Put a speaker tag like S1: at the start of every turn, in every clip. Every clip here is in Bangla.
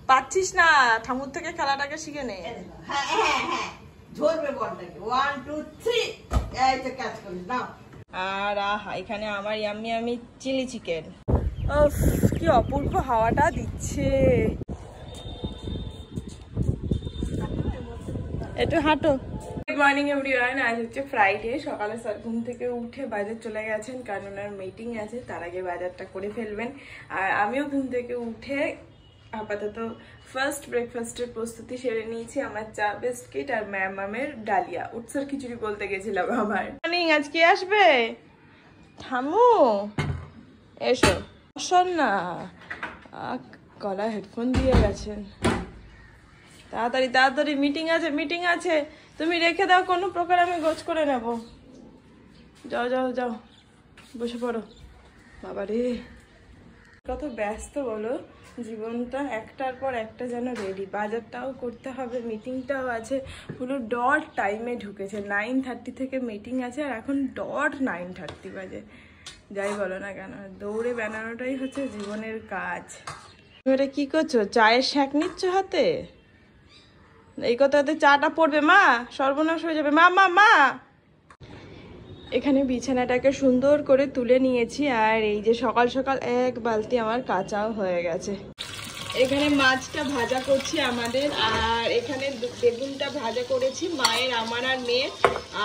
S1: পাচ্ছিস না, ঠাকুর থেকে খেলাটাকে শিখে নে।
S2: হ্যাঁ হ্যাঁ হ্যাঁ, ধরবে বলটাকে। 1 2 3, এই তো ক্যাচ করিস না।
S1: আর এখানে আমার ইয়াম্মি আমি চিলি চিকেন। উফ, কি অপূর্ব হাওয়াটা দিচ্ছে। একটু হাঁটো। Good morning everyone. আজ হচ্ছে ফ্রাইডে। সকালে স্যার ঘুম থেকে উঠে বাজার চলে গেছেন, কারণ ওনার মিটিং আছে, তার আগে বাজারটা করে ফেলবেন। আর আমিও ঘুম থেকে উঠে আপাতত ফার্স্ট ব্রেকফাস্টের প্রস্তুতি সেরে নিয়েছি। আমার চা বিস্কিট আর ম্যামের ডালিয়া, উৎসর খিচুড়ি বলতে গেছিলাম আবার। মর্নিং, আজ কে আসবে? থামু, এসো। শোন না, গলায় হেডফোন দিয়ে গেছেন। তাড়াতাড়ি তাড়াতাড়ি, মিটিং আছে মিটিং আছে, তুমি রেখে দাও, কোনো প্রকার আমি গোছ করে নেব। যাও যাও যাও, বসে পড়ো। বাবা রে, কত ব্যস্ত বলো জীবনটা, একটার পর একটা যেন রেডি। বাজারটাও করতে হবে, মিটিংটাও আছে, পুরো ডট টাইমে ঢুকেছে। 9:30 থেকে মিটিং আছে, আর এখন ডট 9:30 বাজে। যাই বলো না কেন, দৌড়ে বেড়ানোটাই হচ্ছে জীবনের কাজ। এবারে কি করছো? চায়ের শ্যাক নিচ্ছ হাতে? এই কথাতে চাটা পড়বে মা, সর্বনাশ হয়ে যাবে। মা মা মা, এখানে বিছানাটাকে সুন্দর করে তুলে নিয়েছি। আর এই যে সকাল সকাল এক বালতি আমার কাঁচাও হয়ে গেছে। এখানে মাছটা ভাজা করছি আমাদের, আর এখানে বেগুনটা ভাজা করেছি মায়ের, আমার আর মেয়ের।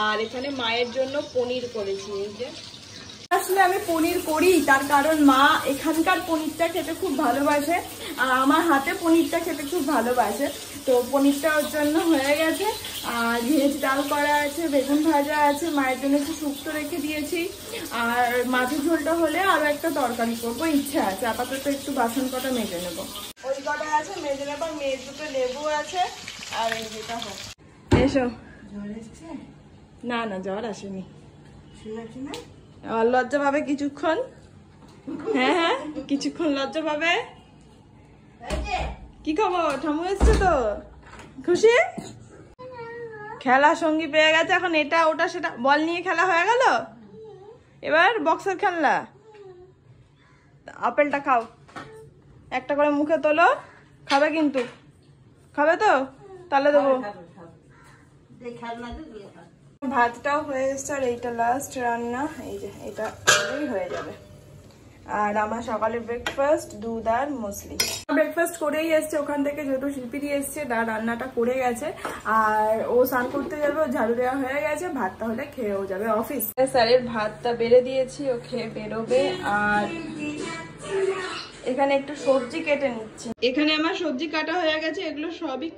S1: আর এখানে মায়ের জন্য পনির করেছি। এই যে আসলে আমি পনির করি, তার কারণ মা এখানকার পনিরটা খেতে খুব ভালোবাসে, আর আমার হাতে পনিরটা খেতে খুব ভালোবাসে। তো পনিরটা ওর জন্য হয়ে গেছে। আর ভেজ ডাল করা আছে, বেগুন ভাজা আছে, মায়ের জন্য একটু শুক্তো রেখে দিয়েছি। আর মাছের ঝোলটা হলে আরো একটা তরকারি করবো ইচ্ছা আছে। আপাতত একটু বাসন কটা মেজে নেবো, ওই কটা আছে মেজে নেবো। মেয়ের দুটো লেবু আছে, আর এই যেটা হোক। এসো। না না, জ্বর আসেনি। লজ্জা পাবে কিছুক্ষণ। হ্যাঁ হ্যাঁ, কিছুক্ষণ লজ্জা পাবে। কি খবর? ঠামু এসছে তো, খুশি? খেলা সঙ্গী পেয়ে গেছে। এখন এটা ওটা সেটা বল নিয়ে খেলা হয়ে গেল। এবার বক্সের খেলনা। আপেলটা খাও, একটা করে মুখে তোলো। খাবে কিন্তু, খাবে তো? তাহলে দেবো। ভাতটাও হয়ে এসছে, আর এইটা লাস্ট রান্না। এই যে এটা হয়ে যাবে। আর আমার সকালে ব্রেকফাস্ট দুধ আর মুসলি। ব্রেকফাস্ট করেই এসছে ওখান থেকে, যেহেতু শিল্পী দিয়ে এসছে, রান্নাটা করে গেছে। আর ও স্নান করতে যাবে, ও ঝাড়ু দেওয়া হয়ে গেছে। ভাতটা হলে খেয়েও যাবে অফিস। স্যারের ভাতটা বেড়ে দিয়েছি, ও খেয়ে বেরোবে। আর এখানে একটু সবজি কেটে নিচ্ছি। এখানে আমার সবজি কাটা হয়ে গেছে, এগুলো সবই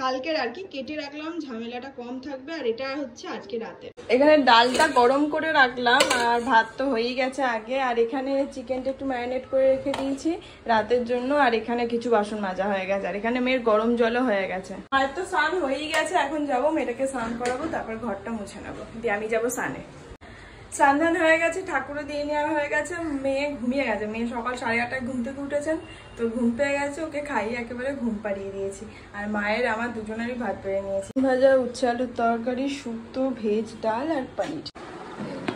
S1: কালকের আর কি, কেটে রাখলাম, ঝামেলাটা কম থাকবে। আর এটা হচ্ছে আজকে রাতে। এখানে ডালটা গরম করে রাখলাম, আর ভাত তো হয়েই গেছে আগে। আর এখানে চিকেনটা একটু ম্যারিনেট করে রেখে দিয়েছি রাতের জন্য। আর এখানে কিছু বাসন মাজা হয়ে গেছে, আর এখানে মেয়ের গরম জলও হয়ে গেছে। আর তো স্নান হয়েই গেছে, এখন যাবো মেয়েটাকে স্নান করাবো, তারপর ঘরটা মুছে নেবো, দিয়ে আমি যাবো স্নানে। স্নান হয়ে গেছে, ঠাকুরও দিয়ে নেওয়া হয়ে গেছে। মেয়ে ঘুমিয়ে গেছে, মেয়ে সকাল 8:30টায় ঘুম থেকে উঠেছেন, তো ঘুম পেয়ে গেছে। ওকে খাইয়ে একেবারে ঘুম পাড়িয়ে দিয়েছি। আর মায়ের আমার দুজনেরই ভাত বেড়ে নিয়েছি। ভাজা, উচ্ছে আলুর তরকারি, শুক্তো, ভেজ ডাল আর পনির।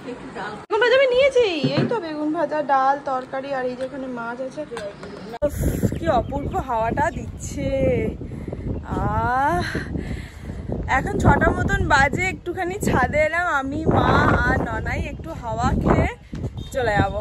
S1: বেগুন ভাজা আমি নিয়েছি, এই তো বেগুন ভাজা, ডাল, তরকারি, আর এই যেখানে মাছ আছে। কি অপূর্ব হাওয়াটা দিচ্ছে। এখন 6টার মতন বাজে, একটুখানি ছাদে এলাম। আমি, মা আর ননাই একটু হাওয়া খেয়ে চলে যাবো।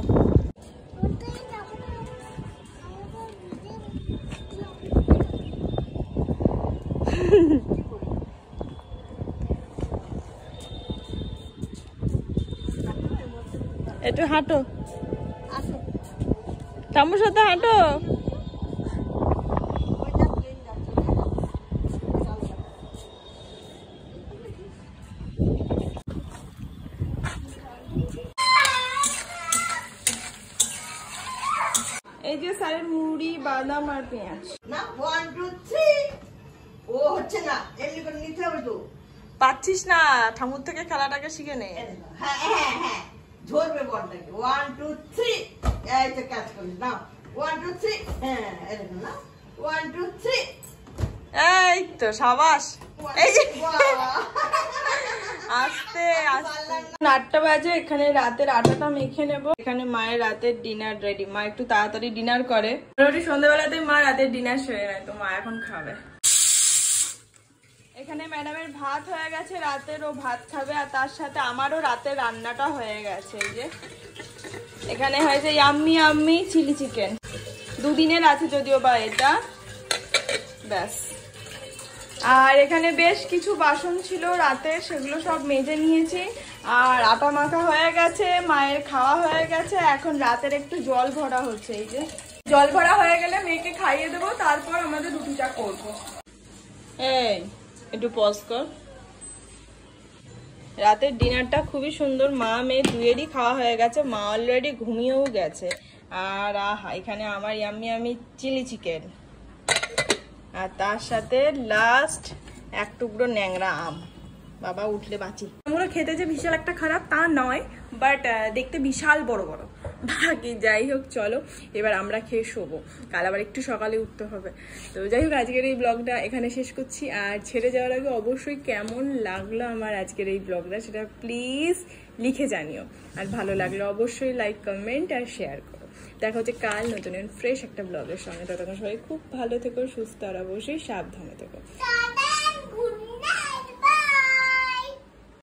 S1: একটু হাঁটো, ঠাম্মুর সাথে হাঁটো। এই যে স্যারের মুড়ি, বাদাম আর পেঁয়াজ।
S2: না 1 2 3, ও হচ্ছে না, এমনি করে নিতে হবে তো।
S1: পাচ্ছিস না, ঠাকুর থেকে খেলাটাকে শিখে নে।
S2: হ্যাঁ হ্যাঁ হ্যাঁ, ধরবে বলটাকে। 1 2 3, এই তো ক্যাচ করিস না। 1 2 3, হ্যাঁ এরকম না। 1 2 3,
S1: এই তো সাবাস। এই যে আস্তে আস্তে 8টা বাজে। এখানে রাতের আটাটা মেখে নেব। এখানে মায়ের রাতের ডিনার রেডি। মা একটু তাড়াতাড়ি ডিনার করে, মোটামুটি সন্ধ্যাবেলাতে মা রাতের ডিনার সেরে নেয়, তো মা এখন খাবে। এখানে ম্যাডামের ভাত হয়ে গেছে, রাতের ও ভাত খাবে, আর তার সাথে আমারও রাতের রান্নাটা হয়ে গেছে। এই যে এখানে হয়েছে ইয়াম্মি ইয়াম্মি চিলি চিকেন, দুদিনের আছে যদিও বা এটা, ব্যাস। আর এখানে বেশ কিছু বাসন ছিল রাতে, সেগুলো সব মেজে নিয়েছি। আর আটা মাখা হয়ে গেছে, মায়ের খাওয়া হয়ে গেছে, এখন রাতের একটু জল ভরা হচ্ছে। এই যে জল ভরা হয়ে গেলে মেয়েকে খাইয়ে দেবো, তারপর আমাদের রুটিটা করবো। এই একটু পজ কর। রাতের ডিনারটা খুবই সুন্দর, মা মেয়ে দুয়েরই খাওয়া হয়ে গেছে, মা অলরেডি ঘুমিয়েও গেছে। আর এখানে আমার ইয়াম্মি ইয়াম্মি চিলি চিকেন, আর তার সাথে লাস্ট এক টুকরো ন্যাংরা আম। বাবা উঠলে বাঁচি। আমগুলো খেতে যে বিশাল একটা খারাপ তা নয়, বাট দেখতে বিশাল বড় বড়। বাকি যাই হোক, চলো এবার আমরা খেয়ে শোবো, কাল আবার একটু সকালে উঠতে হবে। তো যাই হোক, আজকের এই ব্লগটা এখানে শেষ করছি। আর ছেড়ে যাওয়ার আগে অবশ্যই কেমন লাগলো আমার আজকের এই ব্লগটা সেটা প্লিজ লিখে জানিও। আর ভালো লাগলে অবশ্যই লাইক, কমেন্ট আর শেয়ার করো। দেখা হচ্ছে কাল নতুন ফ্রেশ একটা ব্লগের সঙ্গে। ততক্ষণ সবাই খুব ভালো থেকো, সুস্থ আর অবশ্যই সাবধানে থেকো।